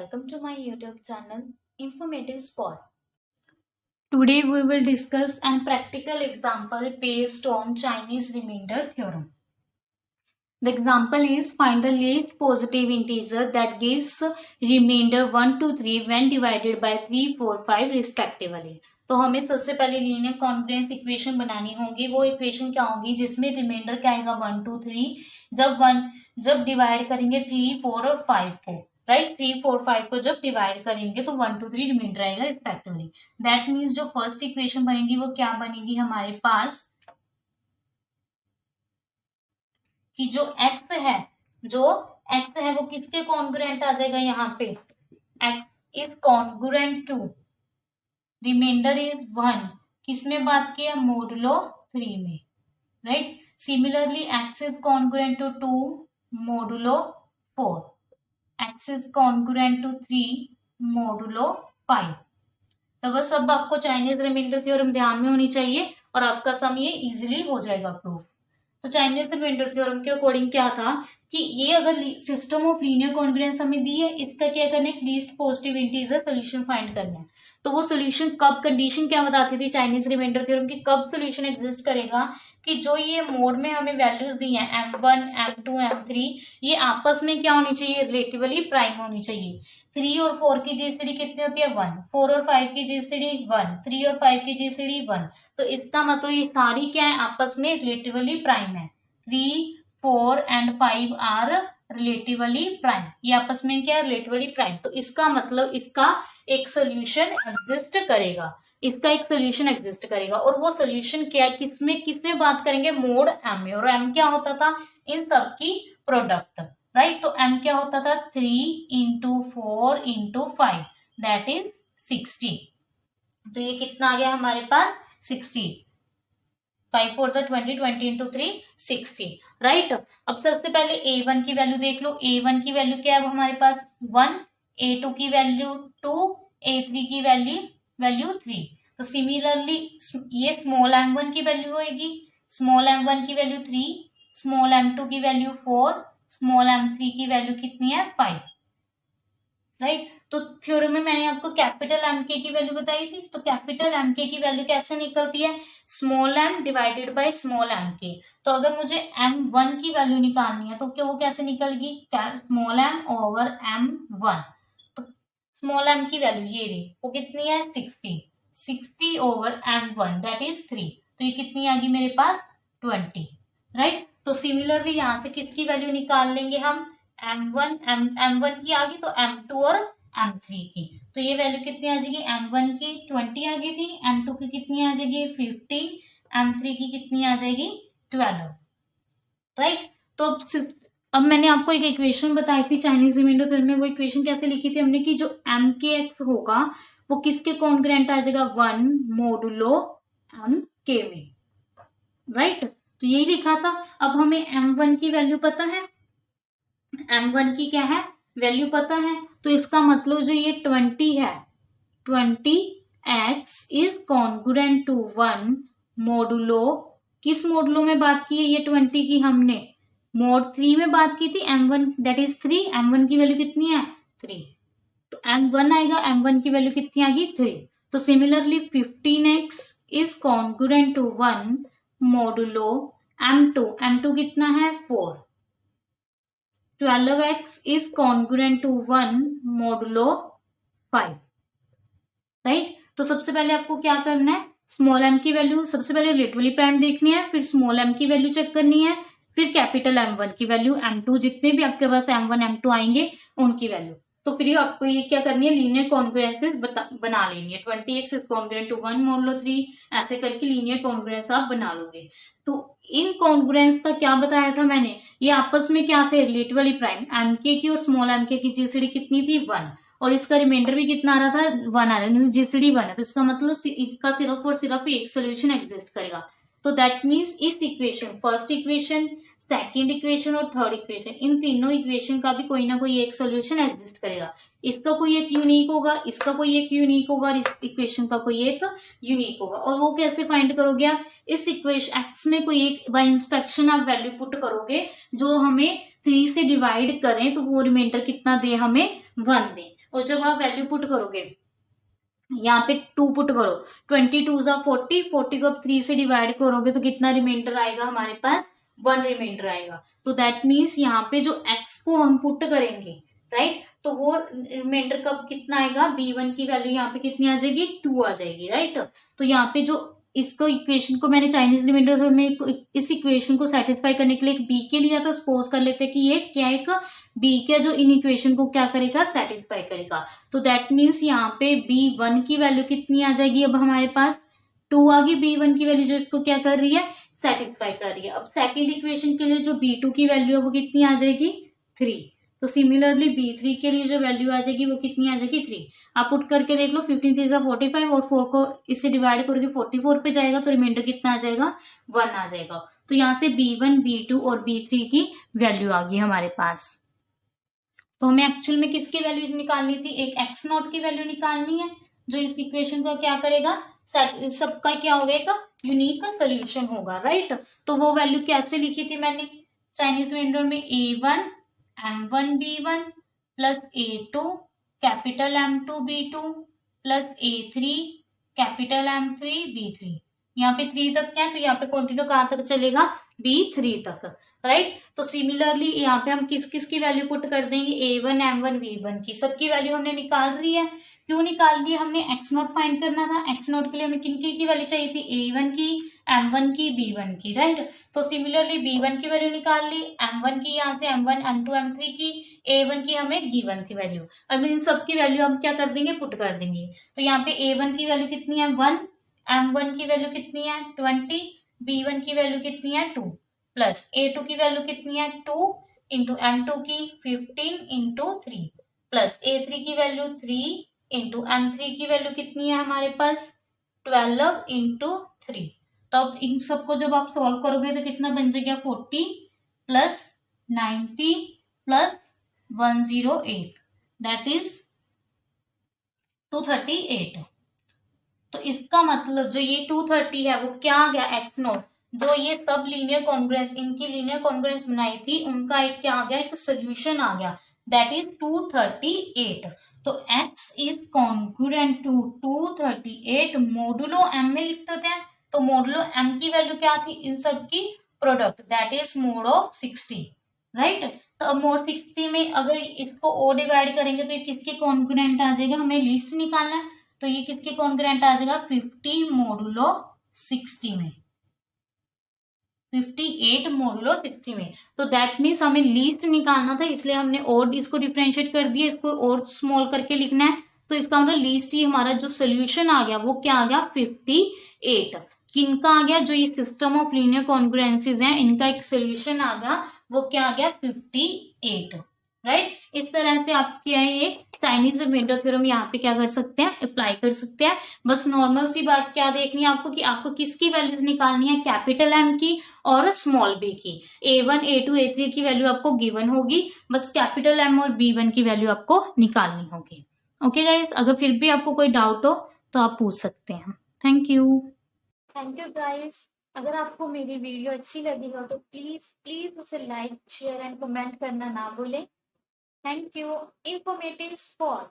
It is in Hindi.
welcome to my YouTube channel Informative Spot. Today we will discuss a practical example based on Chinese remainder theorem. The example is find the least positive integer that gives remainder 1 to 3 when divided by 3, 4, 5 respectively. तो हमें सबसे पहले लीनियर कॉन्ग्रुएंस इक्वेशन बनानी होगी. वो इक्वेशन क्या होगी जिसमें रिमाइंडर क्या आएगा 1 2 3 जब डिवाइड करेंगे 3 4 और 5 को, राइट. 3 4 5 को जब डिवाइड करेंगे तो 1 2 3 रिमाइंडर आएगा रिस्पेक्टिवली. दैट मीन्स जो फर्स्ट इक्वेशन बनेगी वो क्या बनेगी हमारे पास कि जो x है वो किसके कॉन्ग्रुएंट आ जाएगा. यहाँ पे x is congruent to reminder is 1. किसमें बात किया मोडुलो 3 में, right. Similarly x is congruent to 2 modulo 4. x is congruent to 3 modulo 5. तो बस अब आपको चाइनीज रिमाइंडर थ्योरम ध्यान में होनी चाहिए और आपका सम ये इजीली हो जाएगा प्रूफ. तो चाइनीज रिमाइंडर थ्योरम के अकॉर्डिंग क्या था कि ये अगर सिस्टम ऑफ लीनियर कॉन्ग्रुएंस हमें दी है, इसका क्या करना है least positive integer solution find करना है. तो वो सोल्यूशन कब, कंडीशन क्या बताती थी चाइनीज रिमाइंडर थ्योरम की, कब सोल्यूशन एग्जिस्ट करेगा कि जो ये मोड में हमें वैल्यूज दी हैं m1 m2 m3 ये आपस में क्या होनी चाहिए रिलेटिवली प्राइम होनी चाहिए. 3 और 4 की जीसीडी कितनी होती है 1. 4 और 5 की जीसीडी 1. 3 और 5 की जीसीडी 1. तो इसका मतलब ये सारी क्या है आपस में रिलेटिवली प्राइम है. 3 4 एंड 5 आर रिलेटिवली प्राइम. ये आपस में क्या है रिलेटिवली प्राइम. तो इसका मतलब इसका एक सोल्यूशन एग्जिस्ट करेगा. इसका एक सोल्यूशन एग्जिस्ट करेगा और वो सोल्यूशन क्या किसमें बात करेंगे मोड m में. और m क्या होता था इन सब की प्रोडक्ट, राइट. तो m क्या होता था 3 इंटू 4 इंटू 5 दैट इज 60. तो ये कितना आ गया हमारे पास 60. 5 4 20 20 इंटू 3 60, राइट. अब सबसे पहले a1 की वैल्यू देख लो. a1 की वैल्यू क्या है हमारे पास 1. a2 की वैल्यू 2. a3 की वैल्यू 3. तो सिमिलरली ये स्मॉल m1 की वैल्यू होगी. स्मॉल m1 की वैल्यू 3. स्मॉल m2 की वैल्यू 4. स्मॉल m3 की वैल्यू कितनी है 5, राइट. तो थ्योरम में मैंने आपको कैपिटल mk की वैल्यू बताई थी. तो कैपिटल mk की वैल्यू कैसे निकलती है small m divided by small mk. तो अगर मुझे m1 की वैल्यू निकालनी है तो क्या वो कैसे निकलेगी स्मॉल m ओवर m1. तो स्मॉल m की वैल्यू ये रही वो कितनी है 60 ओवर m1 दैट इज 3. तो ये कितनी आ गई मेरे पास 20, राइट. तो सिमिलरली यहाँ से किसकी वैल्यू निकाल लेंगे हम m1 की आ गई तो m2 और m3 की. तो ये वैल्यू कितनी आ जाएगी m1 की 20 आ गई थी. m2 की कितनी आ जाएगी 15. m3 की कितनी आ जाएगी 12, राइट. तो अब मैंने आपको एक इक्वेशन बताई थी चाइनीज रिमाइंडर थ्योरम में. वो इक्वेशन कैसे लिखी थी हमने कि जो mkx होगा वो किसके कॉन्ग्रुएंट आ जाएगा 1 मोडुलो mk में, राइट. तो यही लिखा था. अब हमें m1 की वैल्यू पता है, m1 की क्या है वैल्यू पता है. तो इसका मतलब जो ये 20 है 20x is congruent to 1 modulo, किस मोडुलो में बात की है ये 20 की हमने मोड 3 में बात की थी m1 दैट इज 3. m1 की वैल्यू कितनी है 3. तो m1 आएगा m1 की वैल्यू कितनी आ गई 3. तो similarly 15x is congruent to 1 modulo m2 कितना है 4. 12x is congruent to 1 modulo 5, right. तो सबसे पहले आपको क्या करना है स्मॉल m की वैल्यू सबसे पहले रिलेटिवली प्राइम देखनी है, फिर स्मॉल m की वैल्यू चेक करनी है, फिर कैपिटल m1 की वैल्यू, m2 जितने भी आपके पास m1 m2 आएंगे उनकी वैल्यू. तो फिर आपको ये क्या करनी है लीनियर कॉन्ग्रुएंसेस बना लेनी है. 20x is congruent to 1 modulo 3 ऐसे करके लीनियर कॉन्ग्रुएंस आप बना लोगे. तो इन कॉन्ग्रुएंस का क्या बताया था मैंने, ये आपस में क्या थे रिलेटिवली प्राइम. mk की और स्मॉल mk की जीसीडी कितनी थी 1 और इसका रिमाइंडर भी कितना आ रहा था 1 आ रहा है, जीसीडी 1 है. तो इसका मतलब इसका सिर्फ और सिर्फ एक सोल्यूशन एग्जिस्ट करेगा. तो दैट मीन्स इस equation first equation second equation और थर्ड इक्वेशन इन तीनों इक्वेशन का भी कोई ना कोई एक सोल्यूशन एग्जिस्ट करेगा. इसका कोई एक यूनिक होगा, इसका कोई एक यूनिक होगा और इस इक्वेशन का कोई एक यूनिक होगा. और वो कैसे फाइंड करोगे आप इस इक्वेशन एक्स में कोई एक बाय इंस्पेक्शन आप वैल्यू पुट करोगे जो हमें 3 से डिवाइड करें तो वो रिमाइंडर कितना दे हमें 1 दे. और जब आप वैल्यू पुट करोगे यहाँ पे 2 पुट करो, 22 ज़ा 40, 40 को आप 3 से डिवाइड करोगे तो कितना रिमाइंडर आएगा हमारे पास, 1 रिमाइंडर आएगा। तो दैट मीन्स यहाँ पे जो x को हम पुट करेंगे, राइट, तो वो रिमाइंडर कब कितना आएगा, b1 की वैल्यू यहाँ पे कितनी आ जाएगी, 2 आ जाएगी, राइट। तो यहाँ पे जो इसको इक्वेशन को मैंने चाइनीज रिमाइंडर तो मैं इस इक्वेशन को सेटिस्फाई करने के लिए एक बी के लिया था, सपोज कर लेते हैं कि ये क्या एक बी का जो इन इक्वेशन को क्या करेगा, सेटिस्फाई करेगा। तो दैट मीन्स यहाँ पे b1 की वैल्यू कितनी आ जाएगी, अब हमारे पास 2 आ गई b1 की वैल्यू जो इसको क्या कर रही है, सेटिस्फाई कर रही है। अब सेकेंड इक्वेशन के लिए जो b2 की वैल्यू है वो कितनी आ जाएगी, 3। तो सिमिलरली b3 के लिए जो वैल्यू आ जाएगी वो कितनी आ जाएगी, 3। आप पुट करके देख लो, 15 3 45 और 4 को इससे डिवाइड करके 44 पे जाएगा तो रिमाइंडर कितना आ जाएगा, 1 आ जाएगा। तो यहाँ से b1 b2 और b3 की वैल्यू आ गई हमारे पास। तो हमें एक्चुअल में किसकी वैल्यू निकालनी थी, एक एक्स नॉट की वैल्यू निकालनी है जो इस इक्वेशन को क्या करेगा, सबका क्या होगा, एक यूनिक सोल्यूशन होगा, राइट। तो वो वैल्यू कैसे लिखी थी मैंने चाइनीज रिमाइंडर में, a1 m1 b1 plus a2 capital m2 b2 plus a3 capital m3 b3। यहाँ पे 3 तक क्या है तो यहाँ पे कंटिन्यू कहाँ तक चलेगा, b3 तक, राइट। तो सिमिलरली यहाँ पे हम किस किस की वैल्यू पुट कर देंगे, a1 m1 b1 की, सबकी वैल्यू हमने निकाल रही है। क्यों निकाल रही है, हमने x नॉट फाइंड करना था, x नॉट के लिए हमें किन की वैल्यू चाहिए थी, a1 की m1 की b1 की, राइट। तो सिमिलरली b1 की वैल्यू निकाल ली, m1 की यहाँ से m1 m2 m3 की, a1 की हमें गिवन थी वैल्यू। अब इन सबकी वैल्यू हम क्या कर देंगे, पुट कर देंगे। तो यहाँ पे a1 की वैल्यू कितनी है, 1, m1 की वैल्यू कितनी है, 20, b1 की वैल्यू कितनी है, 2, प्लस a2 की वैल्यू कितनी है, 2 इंटू m2 की 15 इंटू 3, प्लस a3 की वैल्यू 3 इंटू m3 की वैल्यू कितनी है हमारे पास, 12 इंटू 3। तो अब इन सबको जब आप सॉल्व करोगे तो कितना बन जाएगा, 40 प्लस 90 प्लस 108, दैट इज 238। तो इसका मतलब जो ये 230 है वो क्या आ गया, एक्स नोट, जो ये सब लीनियर कॉन्ग्रेंस इनकी लीनियर कॉन्ग्रेंस बनाई थी उनका एक क्या आ गया, एक सोल्यूशन आ गया, दैट इज 238। तो x is congruent to 238 modulo m में लिख देते हैं। तो मोडुलो m की वैल्यू क्या थी, इन सब की product, that is mode of 60, right. तो अब मोड 60 में अगर इसको और डिवाइड करेंगे तो ये किसके कॉन्ग्रुएंट आ जाएगा, हमें लीस्ट निकालना है। तो ये किसके कॉन्ग्रुएंट आ जाएगा, 50 मोडुलो 60 में, 58 मोडुलो 60 में। तो दैट मीन्स हमें लीस्ट निकालना था, इसलिए हमने और इसको डिफरेंशिएट कर दिया, इसको और स्मॉल करके लिखना है। तो इसका मतलब लीस्ट ही हमारा जो सोल्यूशन आ गया वो क्या आ गया, 58। किनका आ गया, जो ये सिस्टम ऑफ लीनियर कॉन्ग्रुएंसीज हैं इनका एक सोल्यूशन आ गया, वो क्या आ गया, 58, राइट। इस तरह से आप क्या है, ये चाइनीज रिमाइंडर थ्योरम यहाँ पे क्या कर सकते हैं, अप्लाई कर सकते हैं। बस नॉर्मल सी बात क्या देखनी है आपको कि आपको किसकी वैल्यूज निकालनी है, कैपिटल एम की और स्मॉल बी की। a1 a2 a3 की वैल्यू आपको गिवन होगी, बस कैपिटल एम और b1 की वैल्यू आपको निकालनी होगी। ओके गाइज, अगर फिर भी आपको कोई डाउट हो तो आप पूछ सकते हैं। Thank you guys. अगर आपको मेरी वीडियो अच्छी लगी हो तो प्लीज प्लीज उसे लाइक शेयर एंड कमेंट करना ना भूलें। Thank you. Informative spot.